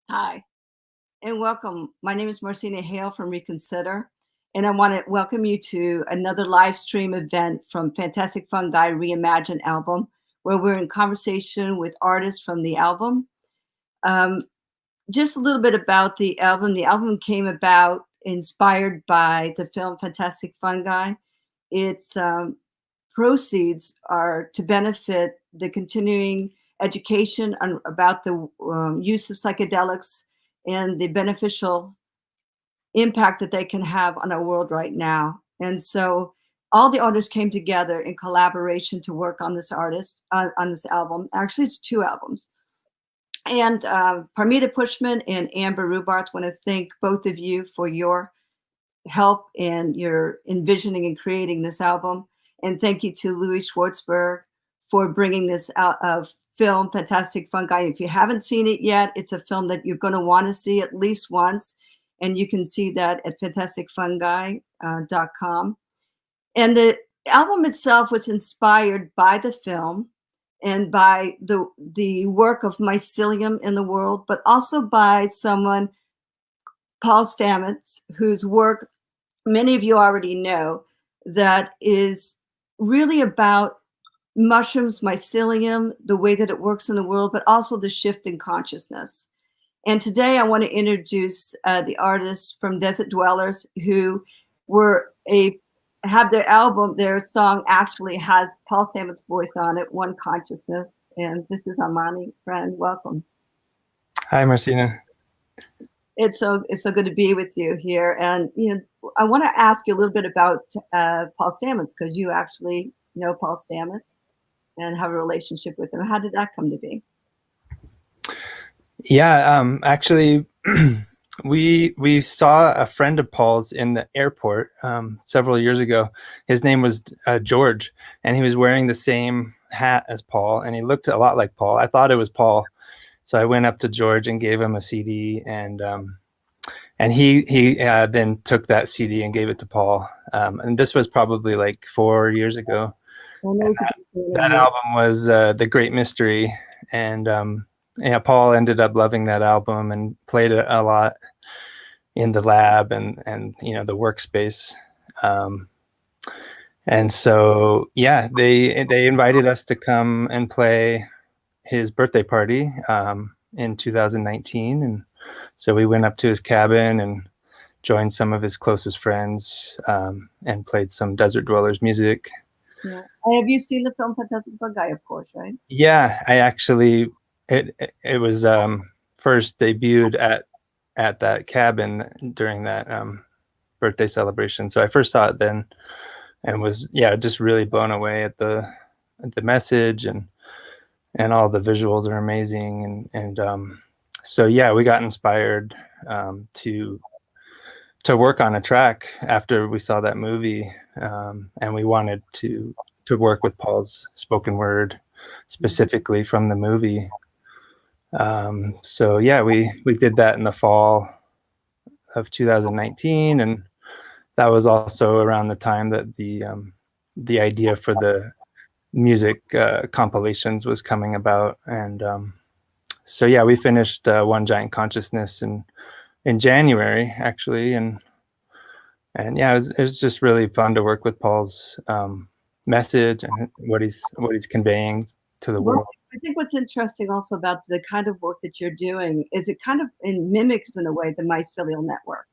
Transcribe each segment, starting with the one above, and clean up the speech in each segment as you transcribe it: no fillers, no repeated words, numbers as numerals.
Hi, and welcome. My name is Marcina Hale from Reconsider, and I want to welcome you to another live stream event from Fantastic Fungi Reimagine album, where we're in conversation with artists from the album. Just a little bit about the album. The album came about inspired by the film Fantastic Fungi. Its proceeds are to benefit the continuing education about the use of psychedelics and the beneficial impact that they can have on our world right now. And so all the artists came together in collaboration to work on this on this album. Actually, it's 2 albums. And Parmita Pushman and Amber Rubarth, want to thank both of you for your help in your envisioning and creating this album. And thank you to Louis Schwartzberg for bringing this out of film, Fantastic Fungi. If you haven't seen it yet, it's a film that you're going to want to see at least once. And you can see that at fantasticfungi.com. And the album itself was inspired by the film and by the work of mycelium in the world, but also by someone, Paul Stamets, whose work many of you already know, that is really about mushrooms, mycelium, the way that it works in the world, but also the shift in consciousness. And today I want to introduce the artists from Desert Dwellers who have their album, their song actually has Paul Stamets' voice on it, One Consciousness. And this is Armani, friend, welcome. Hi, Marcina. It's so good to be with you here. And I want to ask you a little bit about Paul Stamets, because you actually know Paul Stamets and have a relationship with him. How did that come to be? Yeah, actually, we saw a friend of Paul's in the airport several years ago. His name was George, and he was wearing the same hat as Paul, and he looked a lot like Paul. I thought it was Paul. So I went up to George and gave him a CD, and he then took that CD and gave it to Paul. And this was probably like 4 years ago. That album was The Great Mystery, and Paul ended up loving that album and played it a lot in the lab and the workspace. And so they invited us to come and play his birthday party in 2019, and so we went up to his cabin and joined some of his closest friends and played some Desert Dwellers music. Yeah. Have you seen the film Fantastic Fungi, of course, right? Yeah, I actually it was first debuted at that cabin during that birthday celebration. So I first saw it then and was just really blown away at the message, and all the visuals are amazing, and so we got inspired to work on a track after we saw that movie, and we wanted to work with Paul's spoken word specifically from the movie. So we did that in the fall of 2019, and that was also around the time that the idea for the music compilations was coming about. And so we finished One Giant Consciousness in January, actually, and it was just really fun to work with Paul's message and what he's conveying to the world. I think what's interesting also about the kind of work that you're doing is it kind of mimics in a way the mycelial network,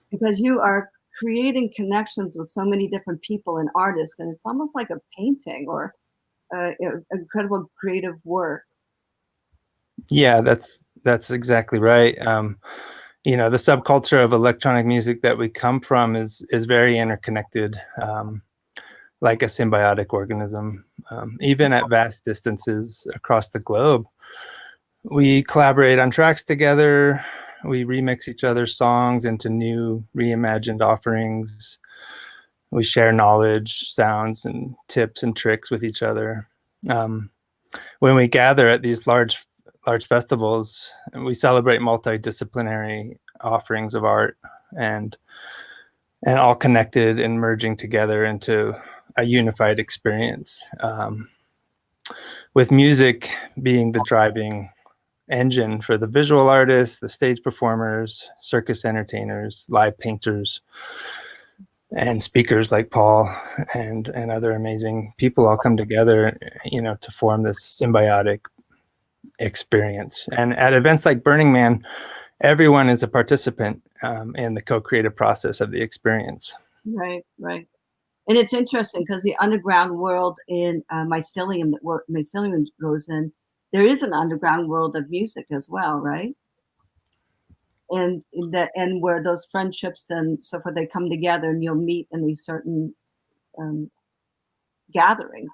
because you are creating connections with so many different people and artists, and it's almost like a painting or incredible creative work. Yeah, that's exactly right. The subculture of electronic music that we come from is very interconnected, like a symbiotic organism. Even at vast distances across the globe, we collaborate on tracks together. We remix each other's songs into new reimagined offerings. We share knowledge, sounds, and tips and tricks with each other. Um, when we gather at these large festivals, we celebrate multidisciplinary offerings of art and all connected and merging together into a unified experience. With music being the driving engine for the visual artists, the stage performers, circus entertainers, live painters, and speakers like Paul and other amazing people all come together, to form this symbiotic experience. And at events like Burning Man, everyone is a participant in the co-creative process of the experience. Right, right. And it's interesting because the underground world in mycelium mycelium goes in, there is an underground world of music as well, right? And where those friendships and so forth, they come together and you'll meet in these certain gatherings.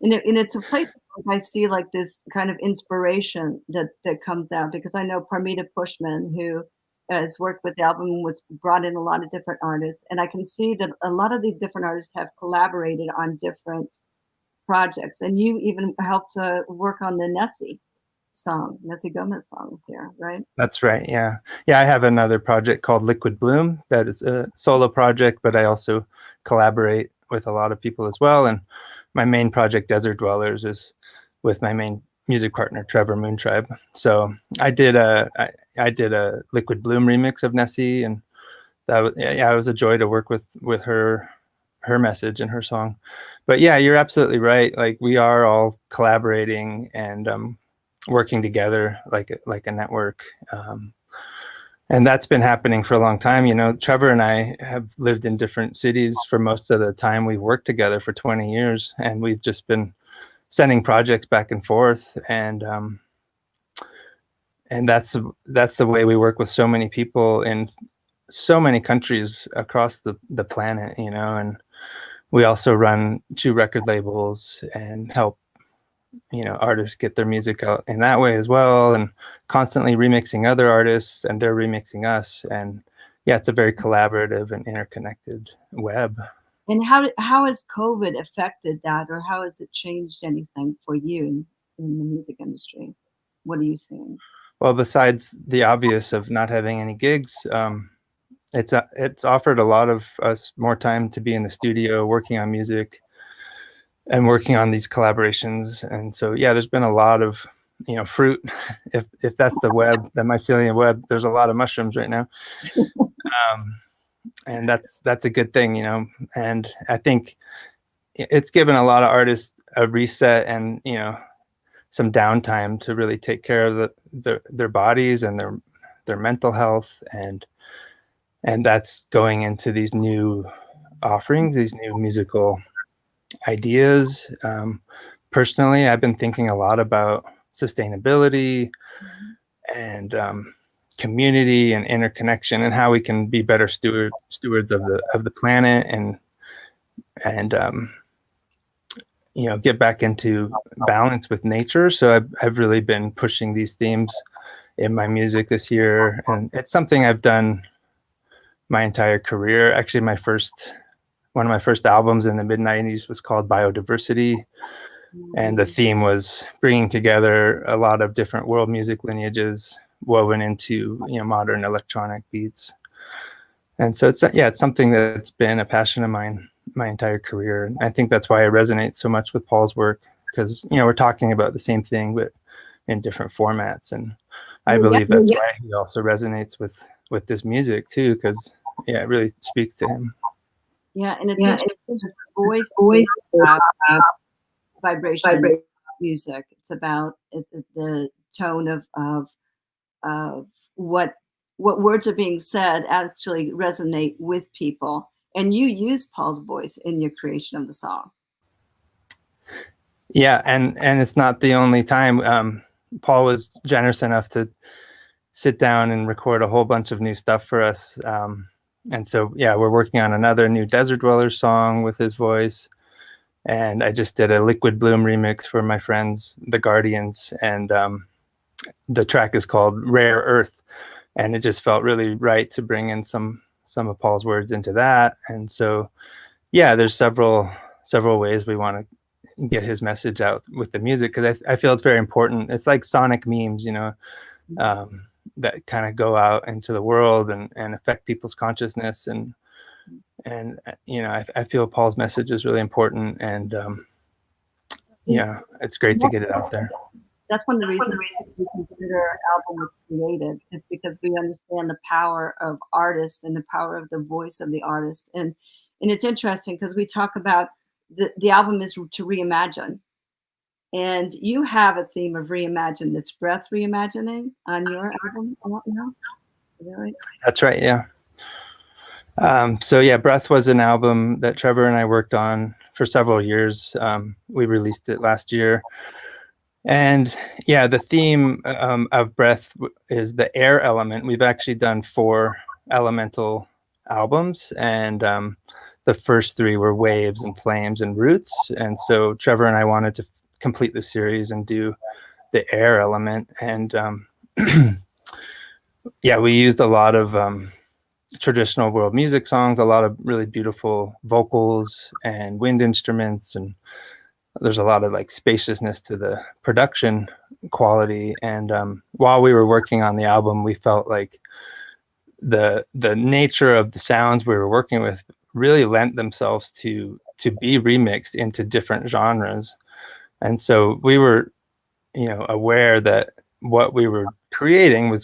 And it's a place I see like this kind of inspiration that comes out, because I know Parmita Pushman, who has worked with the album, was brought in a lot of different artists, and I can see that a lot of these different artists have collaborated on different projects, and you even helped to work on the Nessie Gomez song here, right? That's right. Yeah. I have another project called Liquid Bloom that is a solo project, but I also collaborate with a lot of people as well. And my main project, Desert Dwellers, is with my main music partner, Trevor Moontribe. So I did a Liquid Bloom remix of Nessie, and that was, it was a joy to work with her message and her song. But yeah, you're absolutely right. Like, we are all collaborating and working together like a network. And that's been happening for a long time. Trevor and I have lived in different cities for most of the time. We've worked together for 20 years, and we've just been sending projects back and forth. And that's the way we work with so many people in so many countries across the planet, and we also run 2 record labels and help artists get their music out in that way as well, and constantly remixing other artists, and they're remixing us. And yeah, it's a very collaborative and interconnected web. And how has COVID affected that, or how has it changed anything for you in the music industry? What are you seeing? Well, besides the obvious of not having any gigs, it's offered a lot of us more time to be in the studio working on music and working on these collaborations. And so, yeah, there's been a lot of, fruit. If that's the web, the mycelium web, there's a lot of mushrooms right now. And that's a good thing, and I think it's given a lot of artists a reset and, some downtime to really take care of their bodies and their mental health. And that's going into these new offerings, these new musical ideas. Personally, I've been thinking a lot about sustainability and community and interconnection, and how we can be better stewards of the planet, and get back into balance with nature. So I've really been pushing these themes in my music this year, and it's something I've done my entire career. Actually, one of my first albums in the mid-90s was called Biodiversity, and the theme was bringing together a lot of different world music lineages woven into modern electronic beats. And so it's something that's been a passion of mine my entire career. And I think that's why it resonates so much with Paul's work, because we're talking about the same thing but in different formats. And I believe that's why he also resonates with this music too, because it really speaks to him. Yeah, and it's interesting. It's always about vibration music. It's about the tone of what words are being said actually resonate with people. And you use Paul's voice in your creation of the song. Yeah, and it's not the only time. Paul was generous enough to sit down and record a whole bunch of new stuff for us. And so, yeah, we're working on another new Desert Dwellers song with his voice. And I just did a Liquid Bloom remix for my friends, the Guardians. And the track is called Rare Earth, and it just felt really right to bring in some of Paul's words into that. And so, yeah, there's several ways we want to get his message out with the music, because I feel it's very important. It's like sonic memes, that kind of go out into the world and affect people's consciousness. And I feel Paul's message is really important, and it's great to get it out there. That's one of the reasons we consider our album was created, is because we understand the power of artists and the power of the voice of the artist. And it's interesting because we talk about the album is to reimagine. And you have a theme of reimagine, that's breath reimagining on your album. I don't know. Is that right? That's right, yeah. So yeah, Breath was an album that Trevor and I worked on for several years. We released it last year. And yeah, the theme of Breath is the air element. We've actually done 4 elemental albums, and the first 3 were waves and flames and roots. And so Trevor and I wanted to complete the series and do the air element. And yeah, we used a lot of traditional world music songs, a lot of really beautiful vocals and wind instruments, and there's a lot of like spaciousness to the production quality. And while we were working on the album, we felt like the nature of the sounds we were working with really lent themselves to be remixed into different genres. And so we were, aware that what we were creating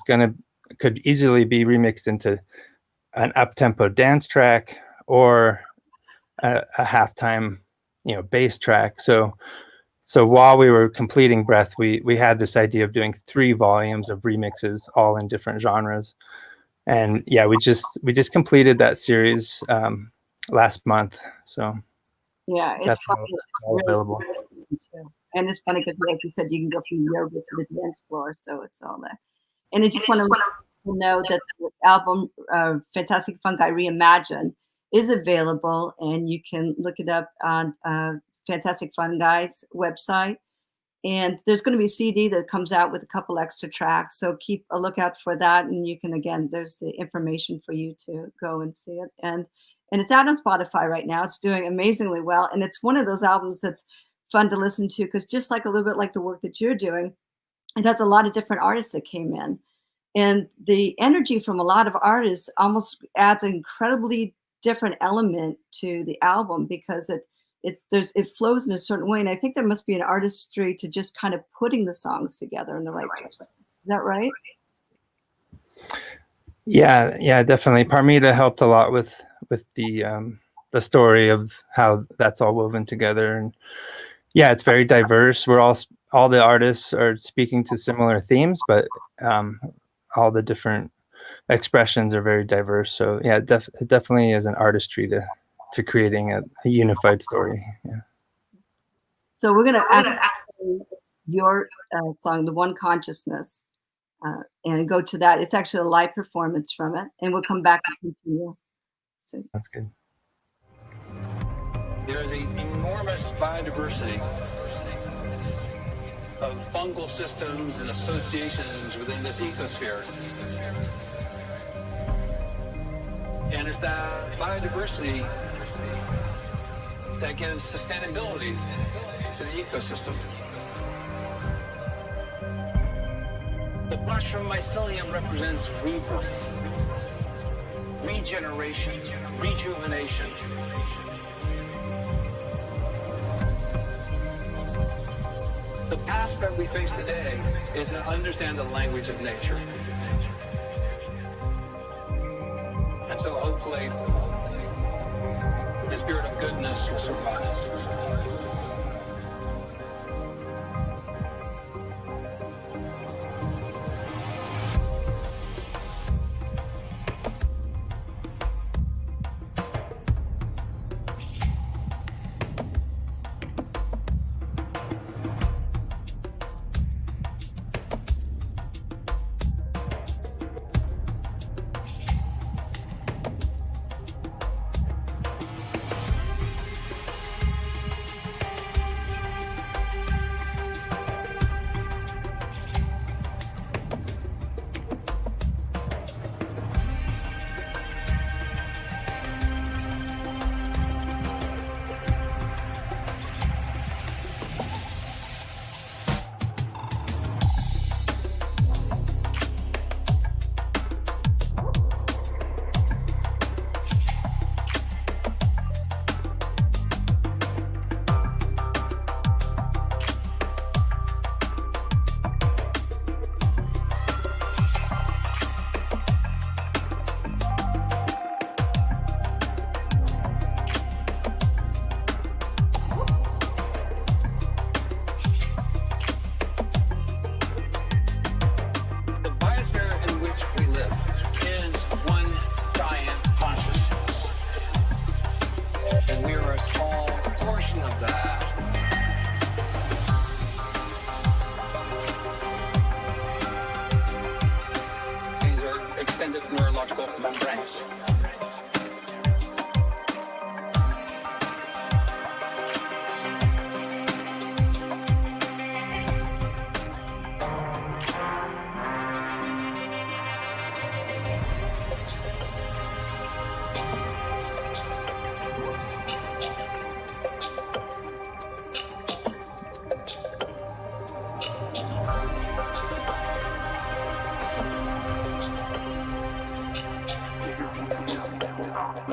could easily be remixed into an up-tempo dance track or a halftime bass track. So while we were completing Breath, we had this idea of doing 3 volumes of remixes, all in different genres. And yeah, we just completed that series last month. So yeah, that's all really available. And it's funny because, like you said, you can go from yoga to the dance floor, so it's all there. And I just want to know that the album Fantastic Fungi Reimagine is available, and you can look it up on Fantastic Fungi's website. And there's going to be a CD that comes out with a couple extra tracks, so keep a lookout for that. And you can, again, there's the information for you to go and see it. And it's out on Spotify right now. It's doing amazingly well, and it's one of those albums that's fun to listen to, because just like a little bit like the work that you're doing, it has a lot of different artists that came in, and the energy from a lot of artists almost adds an incredibly different element to the album, because it flows in a certain way. And I think there must be an artistry to just kind of putting the songs together in the right way. Is that right? Yeah, definitely. Parmita helped a lot with the story of how that's all woven together. And yeah, it's very diverse. All the artists are speaking to similar themes, but all the different expressions are very diverse. So yeah, it definitely is an artistry to creating a unified story. Yeah. So we're going to add your song, The One Consciousness, and go to that. It's actually a live performance from it, and we'll come back and continue. So. That's good. There is an enormous biodiversity of fungal systems and associations within this ecosphere. And it's that biodiversity that gives sustainability to the ecosystem. The mushroom mycelium represents rebirth, regeneration, rejuvenation. The task that we face today is to understand the language of nature. And so hopefully, the spirit of goodness will survive.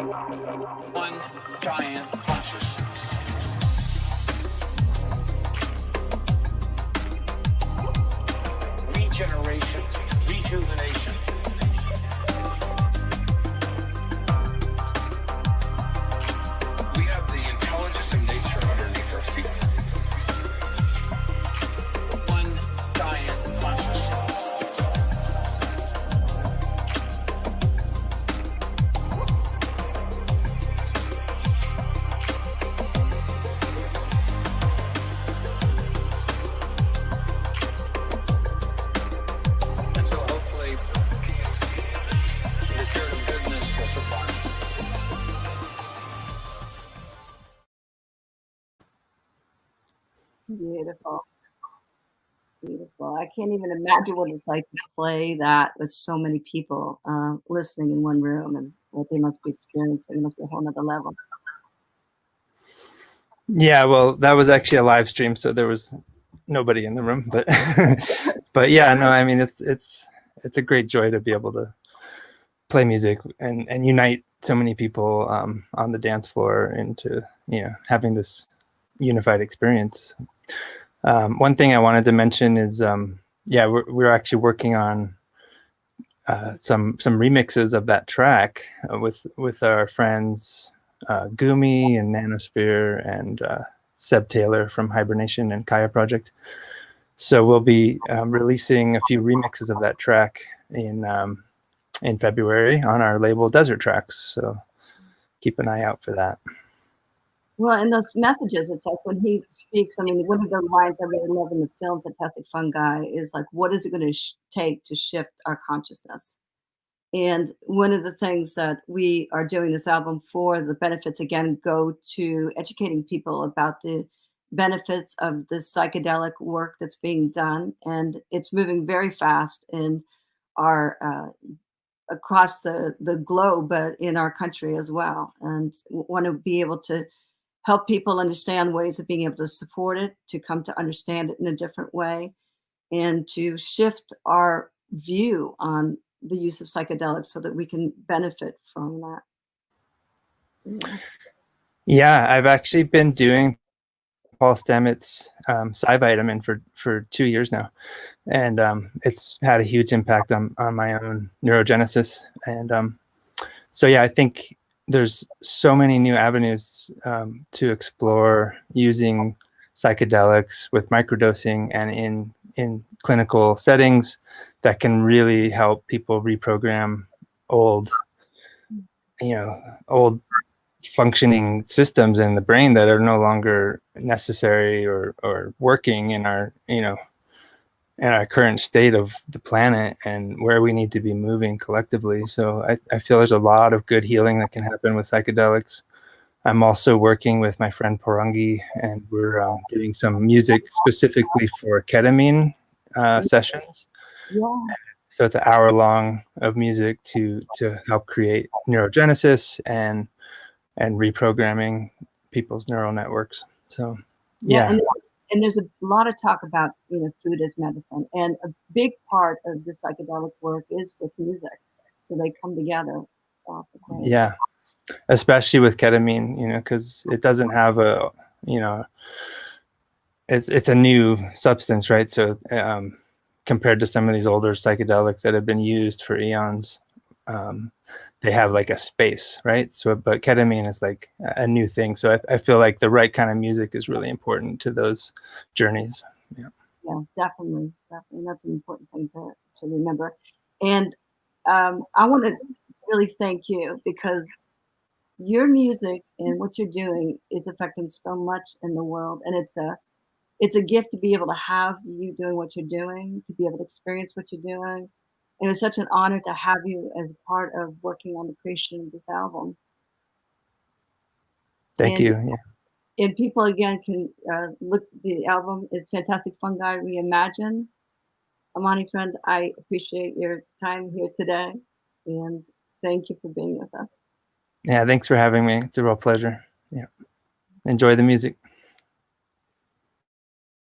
One giant consciousness. Regeneration, rejuvenation. We have the intelligence of nature underneath our feet. One giant consciousness. And so hopefully the spirit of goodness will survive. Beautiful. Beautiful. I can't even imagine what it's like to play that with so many people listening in one room and what they must be experiencing. It must be a whole nother level. Yeah, well, that was actually a live stream, so there was nobody in the room, but but yeah, no, I mean it's a great joy to be able to play music and unite so many people on the dance floor into having this unified experience. One thing I wanted to mention is we're actually working on some remixes of that track with our friends Gumi and Nanosphere and Seb Taylor from Hibernation and Kaya Project. So we'll be releasing a few remixes of that track in February on our label Desert Tracks. So keep an eye out for that. Well, in those messages, it's like when he speaks, I mean, one of the lines I really love in the film Fantastic Fungi is like, what is it going to take to shift our consciousness? And one of the things that we are doing this album for, the benefits again go to educating people about the benefits of this psychedelic work that's being done. And it's moving very fast in our across the globe, but in our country as well. And want to be able to help people understand ways of being able to support it, to come to understand it in a different way, and to shift our view on the use of psychedelics so that we can benefit from that. Yeah, I've actually been doing Paul Stamets Psyvitamin for 2 years now, and it's had a huge impact on my own neurogenesis. And so yeah, I think there's so many new avenues to explore using psychedelics with microdosing and in clinical settings that can really help people reprogram old functioning systems in the brain that are no longer necessary or working in our current state of the planet and where we need to be moving collectively. So I feel there's a lot of good healing that can happen with psychedelics. I'm also working with my friend Fungi, and we're doing some music specifically for ketamine sessions. Yeah. So it's an hour long of music to help create neurogenesis and reprogramming people's neural networks. So yeah. And there's a lot of talk about food as medicine, and a big part of the psychedelic work is with music, so they come together. Yeah, especially with ketamine, because it doesn't have it's a new substance, right? So compared to some of these older psychedelics that have been used for eons, they have like a space, right? So, but ketamine is like a new thing. So I feel like the right kind of music is really important to those journeys. Yeah, definitely. That's an important thing to remember. And I want to really thank you, because your music and what you're doing is affecting so much in the world, and it's a gift to be able to have you doing what you're doing, to be able to experience what you're doing. And it was such an honor to have you as a part of working on the creation of this album. Thank you. Yeah. And people again can look. The album is Fantastic Fungi Reimagine. Amani, friend, I appreciate your time here today, and thank you for being with us. Yeah, thanks for having me. It's a real pleasure. Yeah. Enjoy the music.